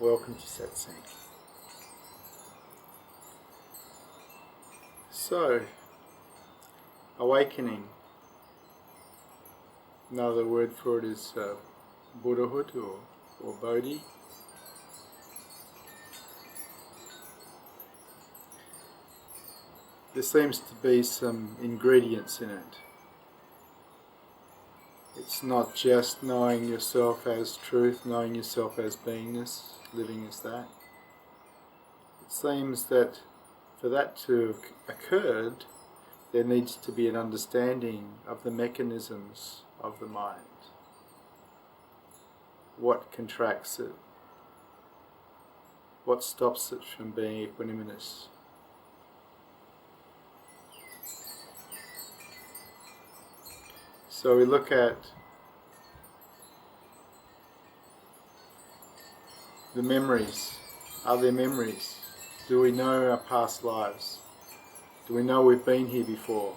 welcome to satsang. So, awakening, another word for it is Buddhahood or Bodhi. There seems to be some ingredients in it. It's not just knowing yourself as truth, knowing yourself as beingness, living as that. It seems that for that to have occurred, there needs to be an understanding of the mechanisms of the mind. What contracts it? What stops it from being equanimous? So we look at the memories. Are there memories? Do we know our past lives? Do we know we've been here before?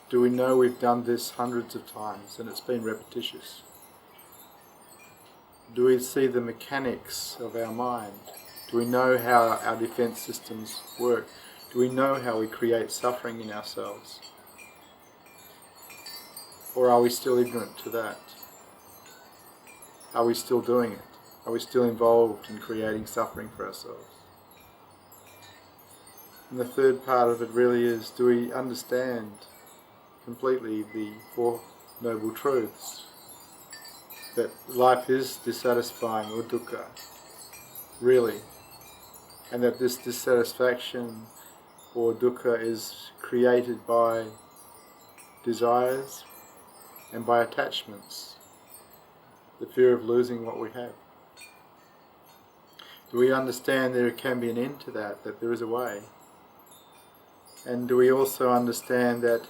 Do we know we've done this hundreds of times and it's been repetitious? Do we see the mechanics of our mind? Do we know how our defense systems work? Do we know how we create suffering in ourselves? Or are we still ignorant to that? Are we still doing it? Are we still involved in creating suffering for ourselves? And the third part of it really is, do we understand completely the Four Noble Truths? That life is dissatisfying or dukkha, really. And that this dissatisfaction or dukkha is created by desires and by attachments, the fear of losing what we have. Do we understand there can be an end to that there is a way? And do we also understand that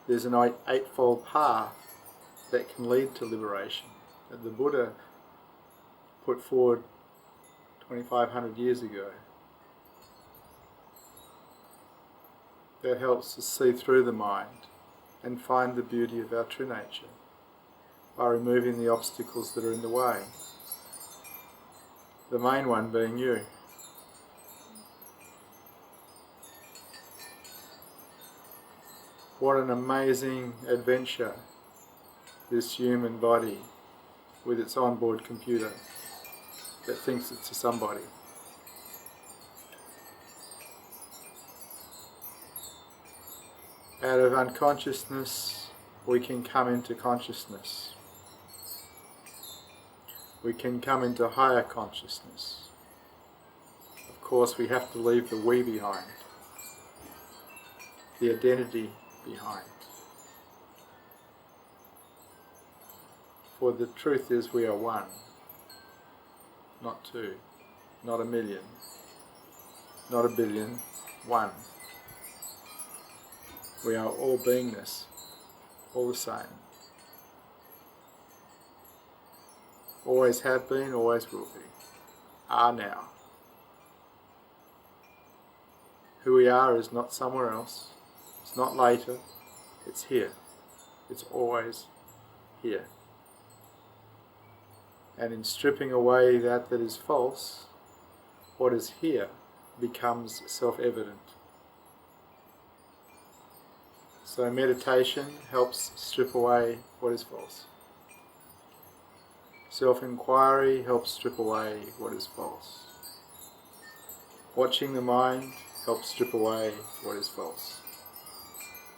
there's an eightfold path that can lead to liberation, that the Buddha put forward 2,500 years ago, that helps us see through the mind and find the beauty of our true nature by removing the obstacles that are in the way. The main one being you. What an amazing adventure, this human body with its onboard computer that thinks it's a somebody. Out of unconsciousness, we can come into consciousness. We can come into higher consciousness. Of course, we have to leave the we behind, the identity behind. For the truth is, we are one, not two, not a million, not a billion, one. We are all beingness, all the same. Always have been, always will be. Are now. Who we are is not somewhere else. It's not later. It's here. It's always here. And in stripping away that is false, what is here becomes self-evident. So meditation helps strip away what is false. Self-inquiry helps strip away what is false. Watching the mind helps strip away what is false.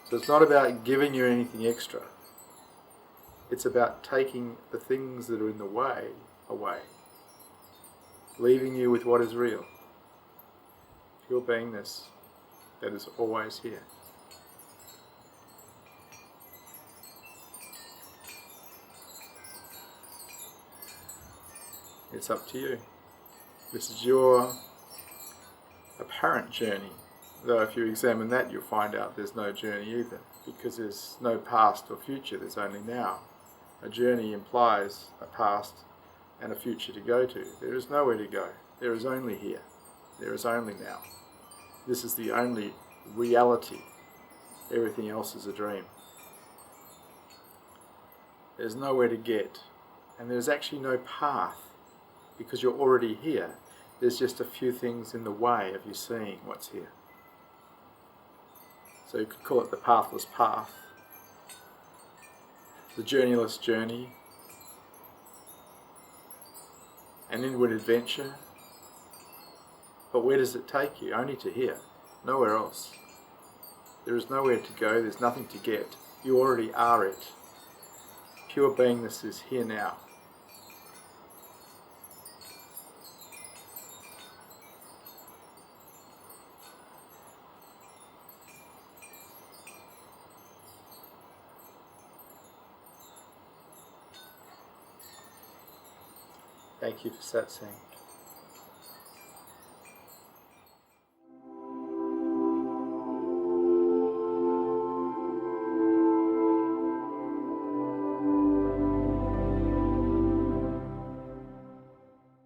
So it's not about giving you anything extra. It's about taking the things that are in the way away, leaving you with what is real. Pure beingness that is always here. It's up to you. This is your apparent journey, though if you examine that you'll find out there's no journey either, because there's no past or future, there's only now. A journey implies a past and a future to go to. There is nowhere to go. There is only here. There is only now. This is the only reality. Everything else is a dream. There's nowhere to get, and there's actually no path because you're already here. There's just a few things in the way of you seeing what's here. So you could call it the pathless path, the journeyless journey, an inward adventure. But where does it take you? Only to here, nowhere else. There is nowhere to go, there's nothing to get. You already are it. Pure beingness is here now. Thank you for satsang.